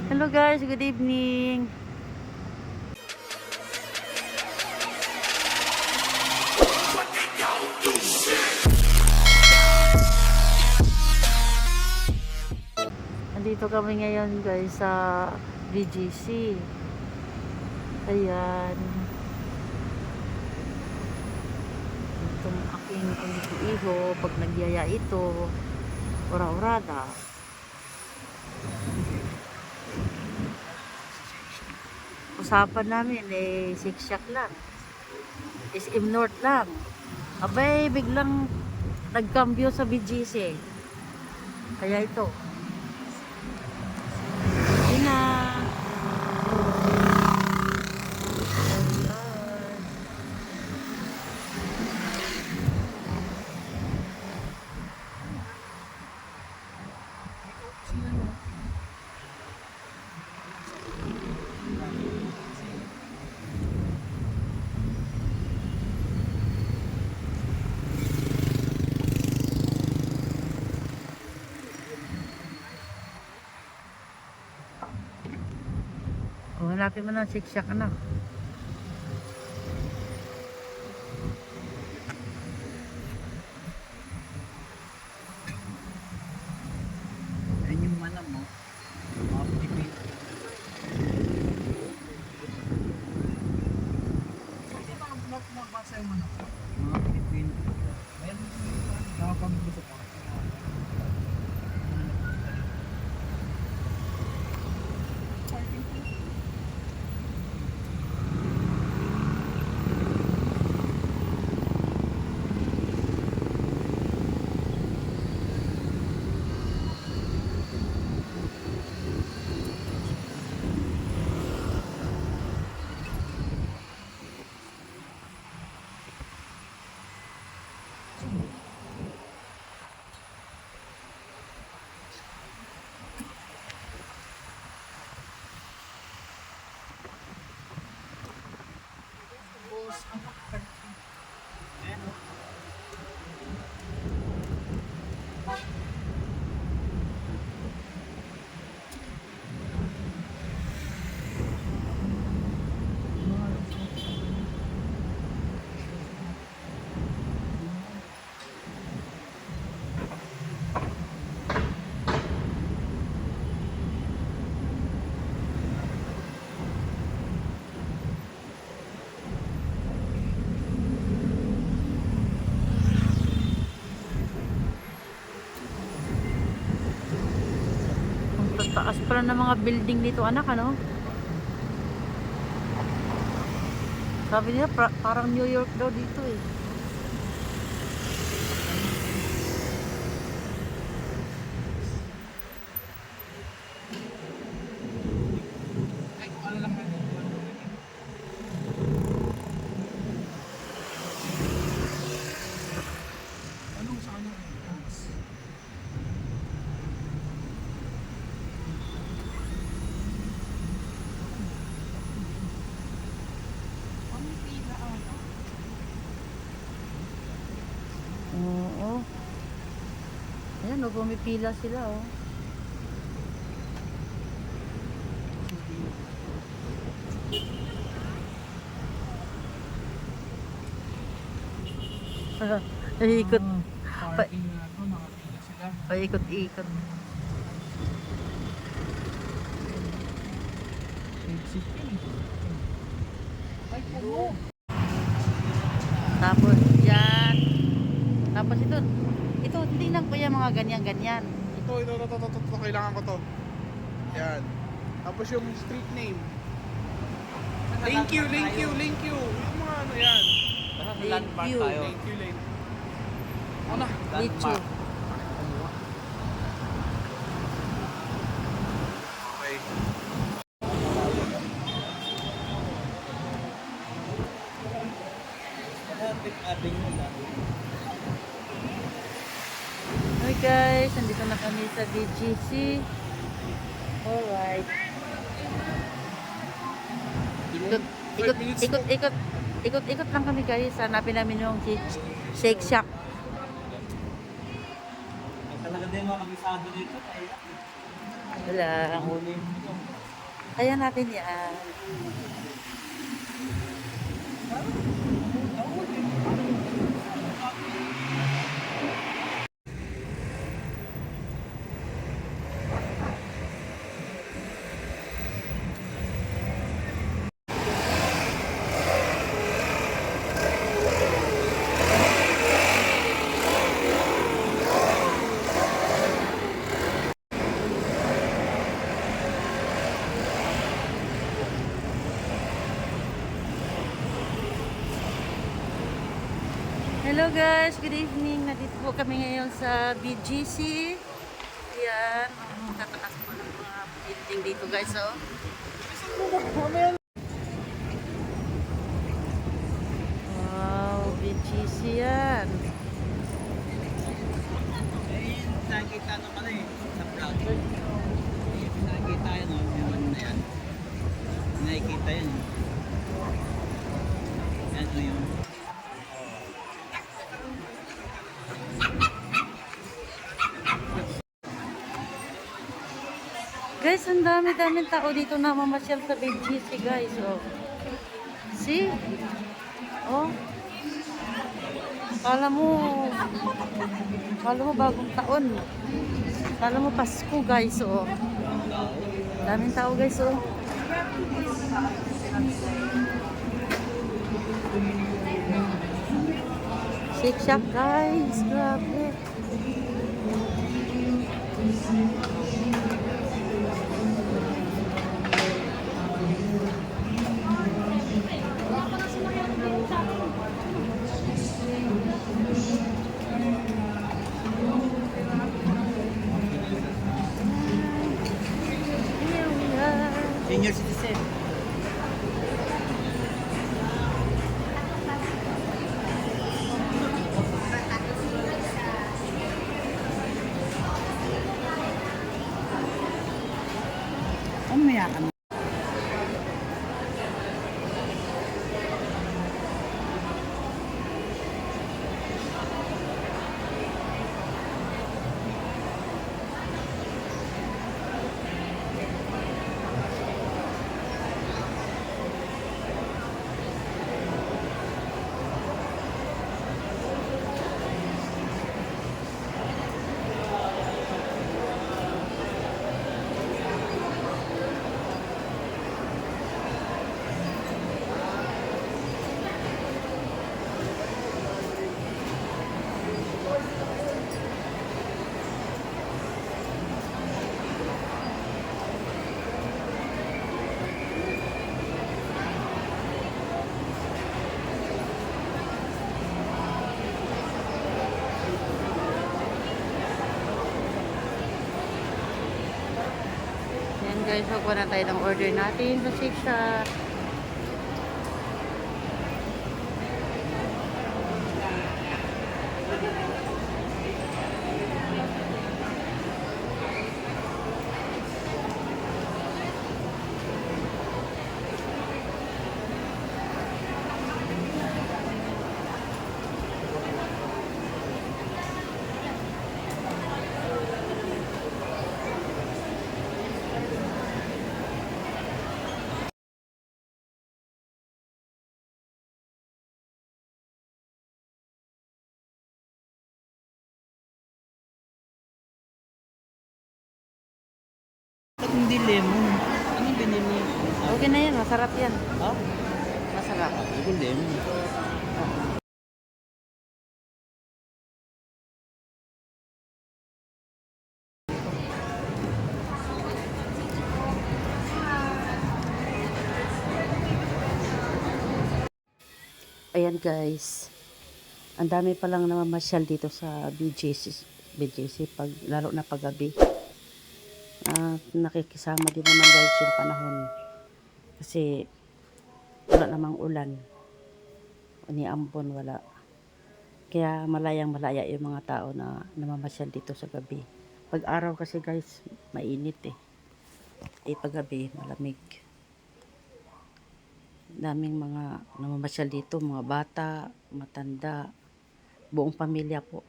Hello guys, good evening. Nandito kami ngayon guys sa BGC. Ayan. Itong aking iho pag nagyaya ito, ora-orada. Usapan namin siksyak lang. SM North lang. Abay, biglang nagkambyo sa BGC. Kaya ito. Yun na. Oh, hanapin mo ng siksyak anak. Ayun yung manam mo. Mga Pilipino. Kasi mga basa yung manam mo. Mga Pilipino. Mayroon yung nakapamigay pa. Ang taas pala ng mga building dito anak, ano? Sabi nila parang New York daw dito eh. Ay, kung ano lang kayo. Anong sa ano? Oo. Ayan, oh, pumipila sila oh. Ikot. Parking na ito, nakapila sila. Paikot-ikot. Exit yun eh. Ay, puno. Tapos dyan. Tapos ito hindi lang po yung mga ganyan-ganyan. Ito, kailangan ko to. Yan. Tapos yung street name. Thank you. Yung mga ano yan. Thank you. Thank you, Lane. Ano? Lichu. Okay. Hi guys, nandito na kami sa BGC. Alright. Ikot lang kami guys. Hanapin namin yung Shake Shack. Talaga din mga kabisado dito. Wala. Huli mo ito. Kaya natin yan. Hello guys, good evening. Nandito po kami ngayon sa BGC. Yan, tatakas po ng mga building dito guys. Oh. Wow, BGC yan. Nakikita naman eh, sa vlog. Nakikita yun, yung ano na yan. Nakikita yun. Yan o yun. Guys, ang dami-daming tao dito na mamasyal sa BGC guys. Oh. See? Oh. Kala mo bagong taon. Kala mo Pasko guys. Oh. Daming tao guys. Oh. Shake Shack guys. Grabe. Here we are. Senior citizen. Ano maya ka na? Yan guys, magkuha na tayo ng order natin sa Shake Shack. Ba't hindi lemon? Ano binili? Okay na yan, masarap yan. Ha? Masarap. Hindi lemon. Ayan guys, ang dami palang namamasyal dito sa BGC pag, lalo na paggabi. At nakikisama din naman guys yung panahon. Kasi wala namang ulan. Uniambon wala. Kaya malayang malaya yung mga tao na namamasyal dito sa gabi. Pag araw kasi guys, mainit eh. Paggabi, malamig. Daming mga namamasyal dito, mga bata, matanda, buong pamilya po.